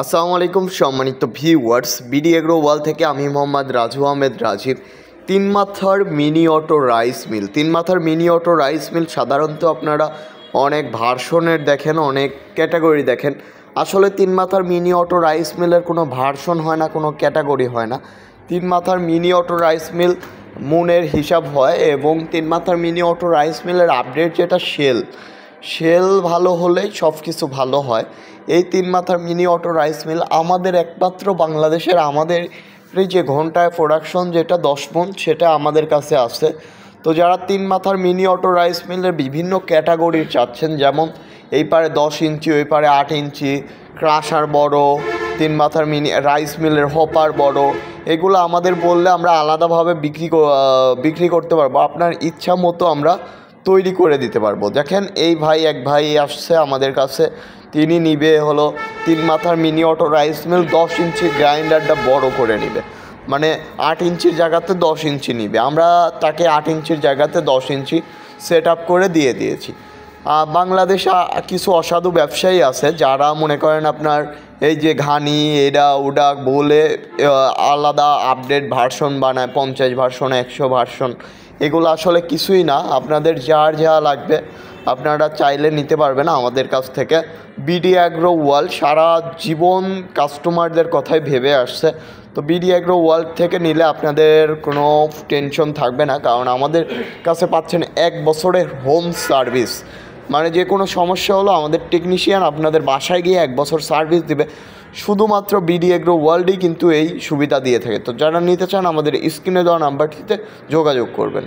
আসসালামু আলাইকুম সম্মানিত ভিউয়ার্স, বিডি এগ্রো ওয়াল থেকে আমি মোহাম্মদ রাজু আহমেদ রাজীব। তিন মাথার মিনি অটো রাইস মিল সাধারণত আপনারা অনেক ভার্সনের দেখেন, অনেক ক্যাটাগরি দেখেন। আসলে তিন মাথার মিনি অটো রাইস মিলের কোনো ভার্সন হয় না, কোনো ক্যাটাগরি হয় না। তিন মাথার মিনি অটো রাইস মিল মুনের হিসাব হয় এবং তিন মাথার মিনি অটো রাইস মিলের আপডেট যেটা সেল ভালো হলেই সব কিছু ভালো হয়। এই তিন মাথার মিনি অটো রাইস মিল আমাদের একমাত্র বাংলাদেশের, আমাদের যে ঘন্টায় প্রোডাকশন যেটা 10 মণ, সেটা আমাদের কাছে আছে। তো যারা তিন মাথার মিনি অটো রাইস মিলের বিভিন্ন ক্যাটাগরির চাচ্ছেন, যেমন এই পারে 10 ইঞ্চি, ওই পারে 8 ইঞ্চি, ক্রাশার বড়, তিন মাথার মিনি রাইস মিলের হপার বড়, এগুলো আমাদের বললে আমরা আলাদাভাবে বিক্রি করতে পারবো। আপনার ইচ্ছা মতো আমরা তৈরি করে দিতে পারবো। দেখেন এই এক ভাই আসছে আমাদের কাছে, তিনি নিবে হলো তিন মাথার মিনি অটো রাইস মিল 10 ইঞ্চি গ্রাইন্ডারটা বড় করে নিবে, মানে 8 ইঞ্চির জায়গাতে 10 ইঞ্চি নিবে। আমরা তাকে 8 ইঞ্চির জায়গাতে 10 ইঞ্চি সেট আপ করে দিয়েছি। বাংলাদেশে কিছু অসাধু ব্যবসায়ী আছে যারা মনে করেন আপনার এই যে ঘানি এডা ওডা বলে আলাদা আপডেট ভার্সন বানায়, 50 ভার্সন, 100 ভার্সন। এগুলো আসলে কিছুই না। আপনাদের যা লাগবে আপনারা চাইলে নিতে পারবেন আমাদের কাছ থেকে। বিডি এগ্রো ওয়াল সারা জীবন কাস্টমারদের কথাই ভেবে আসছে। তো বিডি এগ্রো ওয়াল থেকে নিলে আপনাদের কোনো টেনশন থাকবে না, কারণ আমাদের কাছে পাচ্ছেন 1 বছরের হোম সার্ভিস। মানে যে কোনো সমস্যা হলো আমাদের টেকনিশিয়ান আপনাদের বাসায় গিয়ে 1 বছর সার্ভিস দিবে। শুধুমাত্র বিডি এগ্রো ওয়ার্ল্ডই কিন্তু এই সুবিধা দিয়ে থাকে। তো যারা নিতে চান আমাদের স্ক্রিনে দেওয়া নাম্বারটিতে যোগাযোগ করবেন।